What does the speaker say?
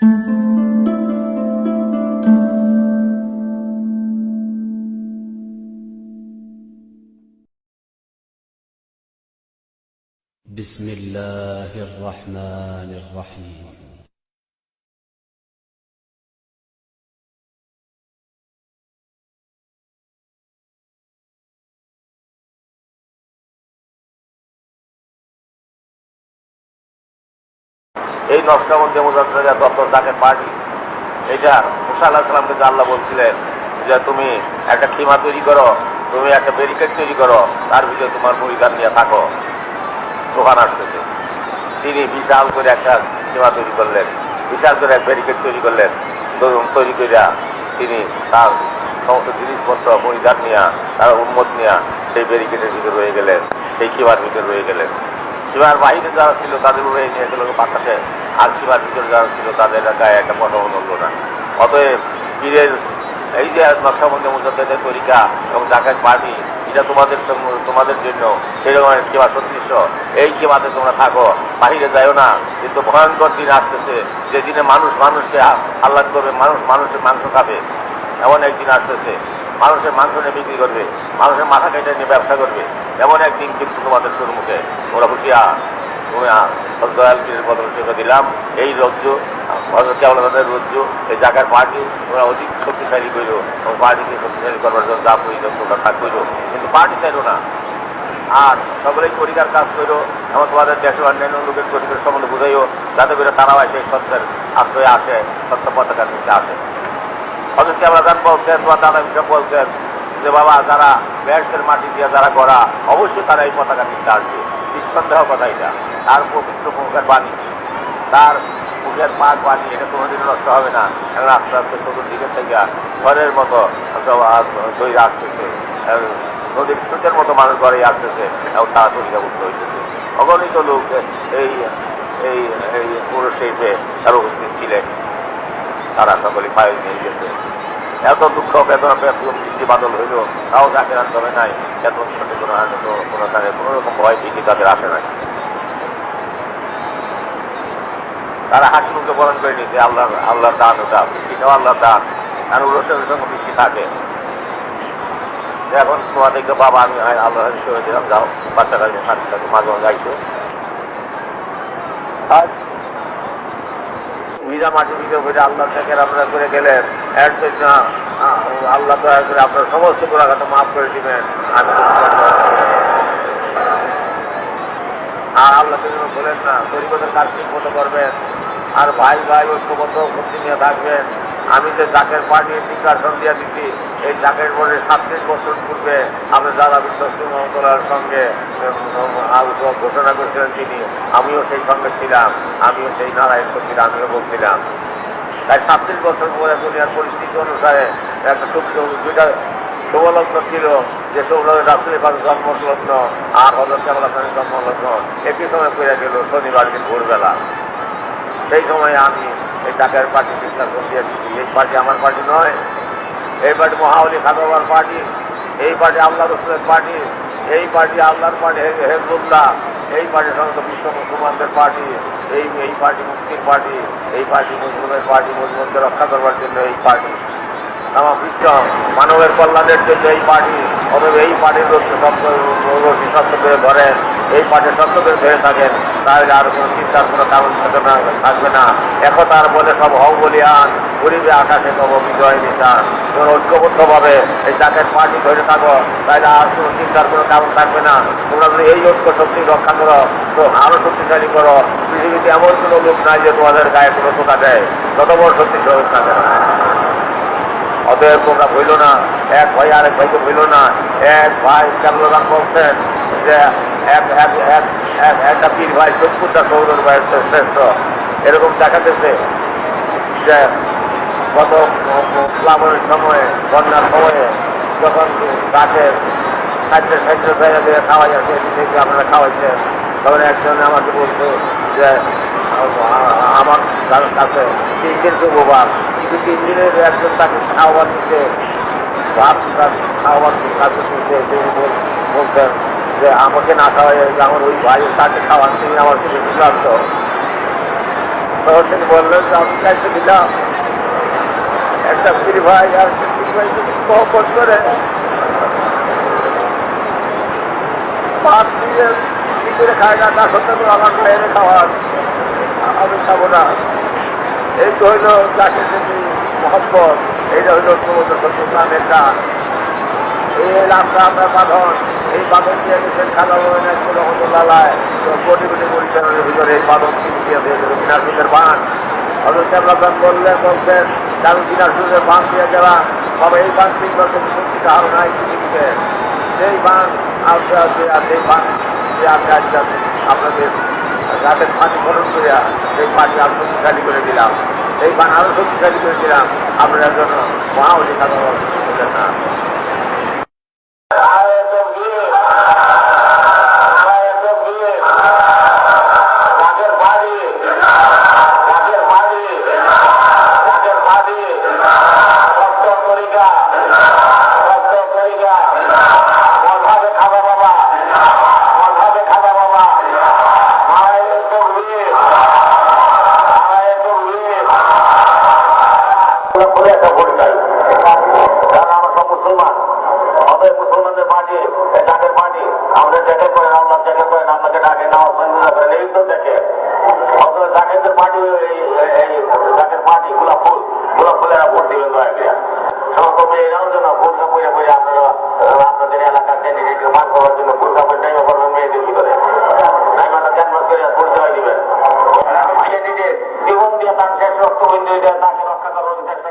بسم الله الرحمن الرحيم এই নকশবন্দি মুজাদ্দিদা দপ্তর তাকে পার্টি, এটা মুসা আলাইহিস সালামকে আল্লাহ বলছিলেন যে তুমি একটা খিমা তৈরি করো, তুমি একটা ব্যারিকেড তৈরি করো, তার ভিতরে তোমার পরিবার নিয়ে থাকো। দোকান আসতেছে, তিনি বিশাল করে একটা খিমা তৈরি করলেন, বিশাল করে এক ব্যারিকেড তৈরি করলেন। তৈরি করিয়া তিনি তার সমস্ত জিনিসপত্র পরিবার নিয়ে, তার উন্মত নিয়ে সেই ব্যারিকেডের ভিতরে রয়ে গেলেন, সেই খিমার ভিতরে রয়ে গেলেন। সীমার বাইরে যারা ছিল তাদের উড়ে নিয়ে গেল বাতাসে, আর সীমার ভিতরে যারা ছিল তাদের গায়ে একটা পটও নড়ল না। অতএব পীরের এই যে নকশবন্দি মুজাদ্দিদের তরিকা এবং জাকাত পার্টি, এটা তোমাদের জন্য সেরকম কিবা সদৃশ। এই কিবাতে তোমরা থাকো, বাহিরে যাইও না। কিন্তু ভয়ঙ্কর দিন আসতেছে, যে দিনে মানুষ মানুষকে আহ্লাদ করবে, মানুষ মানুষের মাংস খাবে। এমন একদিন আসতেছে, মানুষের মাংস নিয়ে বিক্রি করবে, মানুষের মাথা কেটে নিয়ে ব্যবসা করবে। এমন একদিন কিন্তু তোমাদের সম্মুখে ওরা বুঝিয়া দয়াল পীরের বদল চেপে দিলাম। এই রজ্জু কেবলতাদের রজ্জু, এই জায়গার পার্টি ওরা অধিক শক্তিশালী করল এবং পার্টিকে শক্তিশালী করবার জন্য যা প্রয়োজন তোমরা কাজ করল, কিন্তু পার্টি চাইল না। আর সকলেই পরিকার কাজ করো এবং তোমাদের দেশের অন্যান্য লোকের পরিকার সম্বন্ধে বুঝাইও, যাতে করে তারাও আসে সত্যের আশ্রয়ে আসে, সত্য পতাকার নিচে আসে। অথচ আমরা বলছেন বা দাদা হিসাব বলছেন যে বাবা যারা ব্যাসের মাটি দিয়ে যারা করা, অবশ্যই তারা এই পতাকা নিতে আসবে, নিঃসন্দেহ কথা। এটা তার পবিত্র মুখের বাণী, তার মুখের পাক বাণী, এটা কোনোদিন নষ্ট হবে না। এখন আস্তে আস্তে চতুর্দিকের থেকে ঘরের মতো তৈরি আসতেছে, নদীর স্রোতের মতো মানুষ ঘরে আসতেছে এবং তারা তরিকাভুক্ত হইতেছে। অগণিত লোক এই এই এই পুরো শেষে তারা উপস্থিত ছিলেন, তারা সকলে পায়ে নিয়ে গেছে। এত দুঃখ বেদনা বৃষ্টি বাদল হইল, তাও যাকে আন্দোলনে নাই, এত সাথে কোনো আনন্দ কোনো তাদের কোনো রকম ভয় ভীতি তাদের আসে নাই। তারা হাসি মুখে বরণ করে নিয়েছে আল্লাহ দান, ওটা বৃষ্টিটাও আল্লাহ দান। আর উরসের সঙ্গে বৃষ্টি থাকে। এখন তোমাদেরকে বাবা আমি আল্লাহ হিসেবে দিলাম, যাও বাচ্চাটা সাথে সাথে মাঝে মাঝে গাইছো। ভিজা মাটি ভিতরে করে আল্লাহ থেকে আপনারা করে গেলেন, এর জন্য আল্লাহ দয়া করে আপনার সমস্ত গুণাঘাত মাফ করে দিবেন। আর আল্লাহ জন্য বলেন না, তরিকতের কাজ ঠিক মতো করবেন, আর ভাই ভাই ঐক্যবদ্ধ ভক্তি নিয়ে থাকবেন। আমি যে জাকের পার্টি ডিক্লারেশন দিয়ে দিচ্ছি, এই জাকের বোর্ডে 37 বছর পূর্বে আমি দাদা বিশ্বস্ত মহতলার সঙ্গে ঘোষণা করেছিলেন তিনি, আমিও সেই সঙ্গে ছিলাম, আমিও সেই নারায়ণ শক্তির আমিও বলছিলাম। তাই 37 বছর পরে দুনিয়ার পরিস্থিতি অনুসারে একটা দুইটা শুভলগ্ন ছিল, যে শুভলগ্ন রাসূলের জন্মলগ্ন আর হযরত কেবল হাসানের জন্মলগ্ন একই সময় পেয়ে গেল শনিবার দিন ভোরবেলা। সেই সময় আমি এই জাকের পার্টি ডিক্লারেশন দিয়ে দিচ্ছি। এই পার্টি আমার পার্টি নয়, এই পার্টি মহাওলি খাদাবার পার্টি, এই পার্টি আল্লাহ রসুলের পার্টি, এই পার্টি আল্লাহর পার্টি হেফজুল্লাহ, এই পার্টি সমস্ত বিশ্ব মুসলমানদের পার্টি, এই পার্টি মুক্তির পার্টি, এই পার্টি মুসলিমের পার্টি, মুসলিমকে রক্ষা করবার জন্য এই পার্টি, আমার বিশ্ব মানবের কল্যাণের জন্য এই পার্টি। অতএব এই পার্টির রশি শব্দ করে ধরেন, এই পার্টির শব্দ করে ধরে থাকেন, তাহলে আর কোনো চিন্তার কোনো কারণ থাকবে না। একতার বলে সব হও বলিয়ান, গরিবে আকাশে তব বিজয় নিশান। তোমরা ঐক্যবদ্ধভাবে এই জাকের পার্টি ধরে থাকো, তাহলে আর কোনো চিন্তার কোনো কারণ থাকবে না। তোমরা যদি এই ঐক্য শক্তি রক্ষা করো, তো আরো শক্তিশালী করো। পৃথিবীতে এমন কোনো লোক নাই যে তোমাদের গায়ে কোনো টোকা দেয়, তত বড় শক্তিশালী থাকে না। অতএব তোমরা ভইল না, এক ভাই আরেক ভাইকে ভইল না। এক ভাই কেবলান বলছেন যে একটা পীর ভাই 70টা সৌরর ভাইয়ের শ্রেষ্ঠ। এরকম দেখাতেছে যে গত প্লাবনের সময়ে, বন্যার সময়ে যখন গাছের খাদ্য জায়গা দিয়ে খাওয়াই আছে, থেকে আপনারা খাওয়াইছেন, তখন একজনে আমাকে বলছে যে আমার কাছে 3 দিন শুভবার, কিন্তু 3 দিনের একজন তাকে খাওয়াবার দিতে, ভাত খাওয়াবার কাছে তিনি বলছেন যে আমাকে না খাওয়াই, আমার ওই ভাই তাকে খাওয়ান, তিনি আমার কিছু বিভ্রান্ত। তখন তিনি বললেন যে আমি চাইতে দিলাম একটা পীর ভাই আর পীর ভাই যদি মহব্বত করে পাঁচ দিয়ে কি করে খায় না তা সত্য করে আমার ভাইয়ের খাওয়ার আমি খাবো না। এই তো হইল যাকে যদি মহব্বত, এইটা হইল সমুদ্র সত্যের গান। এই রাস্তা আমরা বাঁধন, এই বাঁধন দিয়ে গেছেন খালা রহমতুল্লাহ কোটি কোটি পরিচালনের ভিতরে এই বাঁধন দিয়েছে দিনাজপুরের বাঁধ। অথচ আপনার বলছেন আমি দিনাজপুরের বাঁধ দিয়ে গেলাম বাবা, এই বাঁধ 3 বছর সত্যিটা আরো নাই পৃথিবীতে। সেই বাঁধ আসতে আসতে আর সেই বাঁধ যে আস্তে আস্তে আপনাদের রাতের পানি খরচ করিয়া সেই পানি আরো শক্তিশালী করে দিলাম, এই বাঁধ আরো শক্তিশালী করে দিলাম। আপনারা জন্য মহাবলী খাতা বলছেন না। মুসলমানদের পার্টি জাতের পার্টি আমাদের জ্যাকেট করেন আল্লাহ জ্যাকেট করেন আপনাকে ডাকে না দেখে এই তো দেখে অথচ জাকেতের পার্টি জাকের পার্টি গোলাপ ফুলেরা ভোট দিবেন দয়া করে সমস্ত মেয়েরাও যেন ভোটটা বইয়া বইয়া আপনারা আপনাদের এলাকার ক্যান্ডিডেটকে মান করার জন্য ভোটটা বই টাইমে করবেন মেয়েদের ভিতরে টাইমাটা ক্যানভাস করে পরিচয় দিবেন ক্যান্ডিডেট জীবন দিয়ে তার শেষ রক্তবিন্দু দিয়ে তাকে রক্ষা করার চেষ্টা